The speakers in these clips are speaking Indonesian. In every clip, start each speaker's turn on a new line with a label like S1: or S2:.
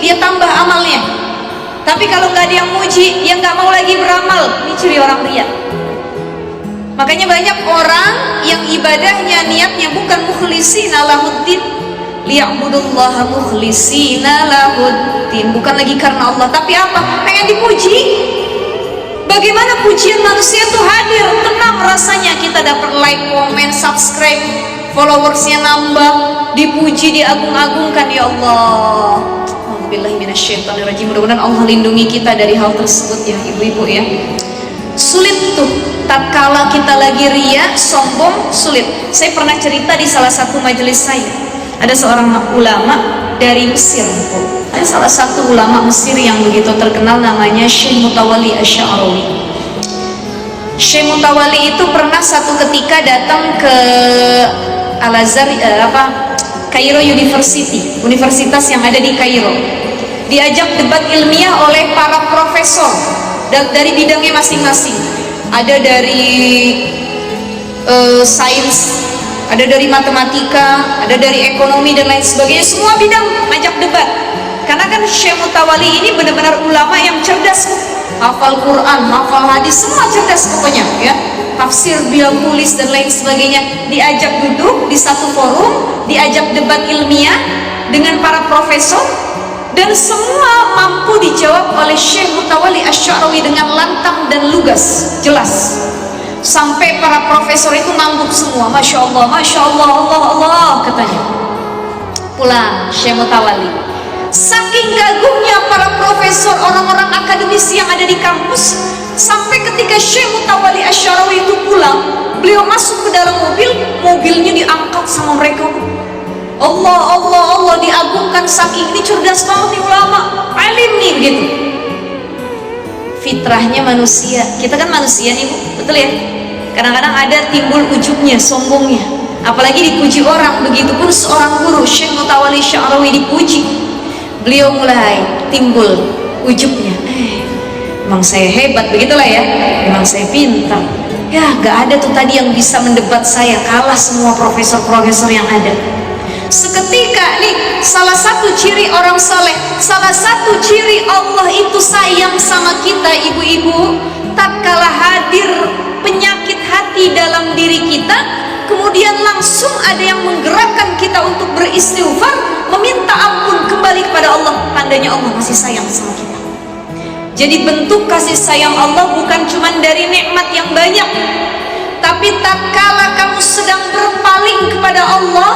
S1: dia tambah amalnya. Tapi kalau nggak ada yang muji, dia nggak mau lagi beramal. Ini ciri orang riya. Makanya banyak orang yang ibadahnya niatnya bukan mukhlishina lahuddin, liya'budullaha mukhlishina lahuddin, bukan lagi karena Allah, tapi apa? Pengen dipuji. Bagaimana pujian manusia itu hadir, tenang rasanya, kita dapat like, komen, subscribe, followersnya nambah, dipuji, diagung-agungkan. Ya Allah, Alhamdulillah minasyaitonirrajim. Mudah-mudahan Allah lindungi kita dari hal tersebut ya ibu-ibu ya. Sulit tuh tatkala kita lagi riya, sombong, sulit. Saya pernah cerita di salah satu majelis saya, ada seorang ulama dari Mesir. Ada salah satu ulama Mesir yang begitu terkenal, namanya Syekh Mutawalli Asy-Sya'rawi. Syekh Mutawalli itu pernah satu ketika datang ke Al-Azhar, Cairo University, universitas yang ada di Kairo. Diajak debat ilmiah oleh para profesor dari bidangnya masing-masing. Ada dari sains, ada dari matematika, ada dari ekonomi dan lain sebagainya. Semua bidang ajak debat. Karena kan Syekh Mutawalli ini benar-benar ulama yang cerdas, hafal Quran, hafal hadis, semua cerdas pokoknya ya. Tafsir beliau tulis dan lain sebagainya. Diajak duduk di satu forum, diajak debat ilmiah dengan para profesor, dan semua mampu dijawab oleh Syekh Mutawalli Asy-Sya'rawi dengan lantang dan lugas, jelas. Sampai para profesor itu ngangguk semua, Masya Allah, Masya Allah, Allah, Allah, katanya. Pulang Syekh Mutawalli. Saking kagumnya para profesor, orang-orang akademisi yang ada di kampus, sampai ketika Syekh Mutawalli Asy-Sya'rawi itu pulang, beliau masuk ke dalam mobil, mobilnya diangkat sama mereka. Allah, Allah, Allah, diagungkan. Saking ini cerdas banget nih ulama, alim nih begitu. Fitrahnya manusia, kita kan manusia nih Bu, betul ya? Kadang-kadang ada timbul ujubnya, sombongnya, apalagi dipuji orang. Begitupun seorang guru, Syekh Mutawalli Asy-Sya'rawi dipuji, beliau mulai timbul ujubnya. Emang saya hebat, begitulah ya, emang saya pintar ya, gak ada tuh tadi yang bisa mendebat saya, kalah semua profesor-profesor yang ada. Seketika nih, salah satu ciri orang saleh, salah satu ciri Allah itu sayang sama kita ibu-ibu, tatkala hadir penyakit hati dalam diri kita, kemudian langsung ada yang menggerakkan kita untuk beristighfar, meminta ampun kembali kepada Allah. Tandanya Allah masih sayang sama kita. Jadi bentuk kasih sayang Allah bukan cuma dari nikmat yang banyak, tapi tatkala kamu sedang berpaling kepada Allah,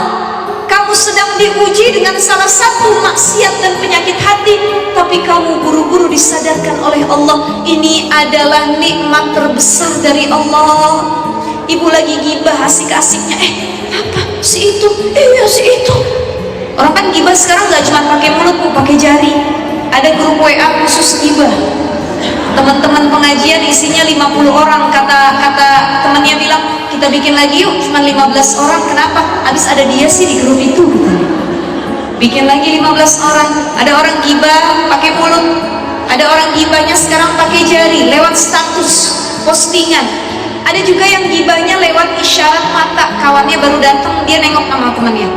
S1: kamu sedang diuji dengan salah satu maksiat dan penyakit hati, tapi kamu buru-buru disadarkan oleh Allah, ini adalah nikmat terbesar dari Allah. Ibu lagi gibah asik-asiknya, apa si itu, iya si itu. Orang kan gibah sekarang gak cuma pakai mulut Bu, pakai jari. Ada grup WA khusus gibah, teman-teman pengajian isinya 50 orang. Kata temannya bilang, kita bikin lagi yuk, cuma 15 orang. Kenapa? Habis ada dia sih di grup itu. Bikin lagi 15 orang. Ada orang gibah pakai mulut, ada orang gibahnya sekarang pakai jari lewat status postingan. Ada juga yang gibahnya lewat isyarat mata, kawannya baru datang dia nengok sama temannya.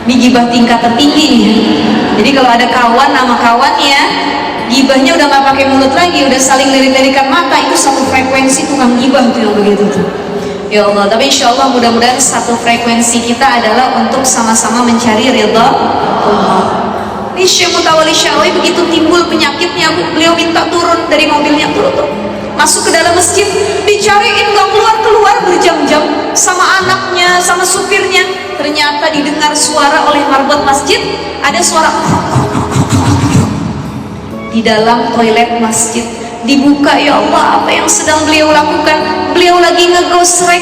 S1: Ini gibah tingkat tertinggi nih. Jadi kalau ada kawan nama kawannya, gibahnya udah nggak pakai mulut lagi, udah saling lirik-lirikan mata, itu satu frekuensi tukang gibah tuh yang begitu tuh. Ya Allah, tapi insya Allah mudah-mudahan satu frekuensi kita adalah untuk sama-sama mencari ridha Allah. Ini Syekh Mutawalli Asy-Sya'rawi begitu timbul penyakitnya, beliau minta turun dari mobilnya, turun, masuk ke dalam masjid, dicariin nggak keluar-keluar berjam-jam, sama anaknya, sama supirnya. Ternyata didengar suara oleh marbot masjid, ada suara di dalam toilet masjid. Dibuka, ya Allah, apa yang sedang beliau lakukan? Beliau lagi ngegosrek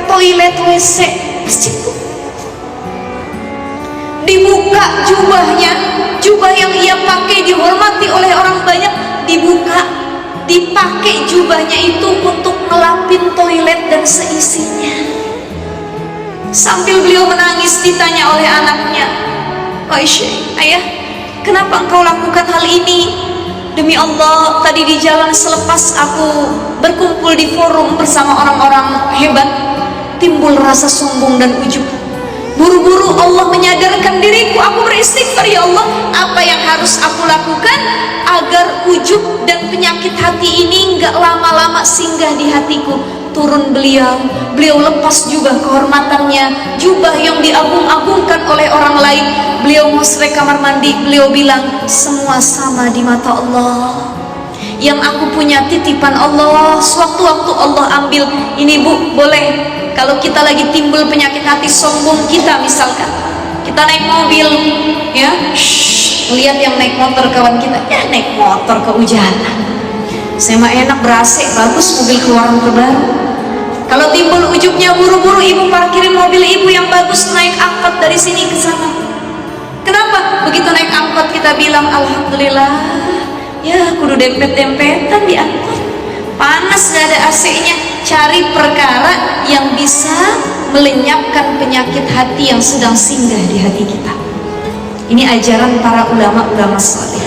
S1: toilet WC masjid. Dibuka jubahnya, jubah yang ia pakai dihormati oleh orang banyak, dibuka, dipakai jubahnya itu untuk ngelapin toilet dan seisinya. Sambil beliau menangis, ditanya oleh anaknya, Aisyah, ayah, kenapa engkau lakukan hal ini? Demi Allah, tadi di jalan selepas aku berkumpul di forum bersama orang-orang hebat, timbul rasa sombong dan ujub. Buru-buru Allah menyadarkan diriku, aku beristighfar, ya Allah, apa yang harus aku lakukan agar ujub dan penyakit hati ini nggak lama-lama singgah di hatiku. Turun beliau lepas juga kehormatannya, jubah yang diagung-agungkan oleh orang lain. Beliau musrek kamar mandi, beliau bilang, semua sama di mata Allah. Yang aku punya titipan Allah, sewaktu-waktu Allah ambil. Ini Bu, boleh kalau kita lagi timbul penyakit hati sombong kita, misalkan kita naik mobil, ya, lihat yang naik motor kawan kita, ya naik motor kehujanan, saya mah enak ber-AC, bagus mobil keluaran terbaru. Kalau timbul ujubnya, buru-buru ibu parkirin mobil ibu yang bagus, naik angkot dari sini ke sana. Kenapa? Begitu naik angkot kita bilang alhamdulillah, ya kudu dempet-dempetan di angkot, panas gak ada AC-nya. Cari perkara yang bisa melenyapkan penyakit hati yang sedang singgah di hati kita. Ini ajaran para ulama-ulama saleh.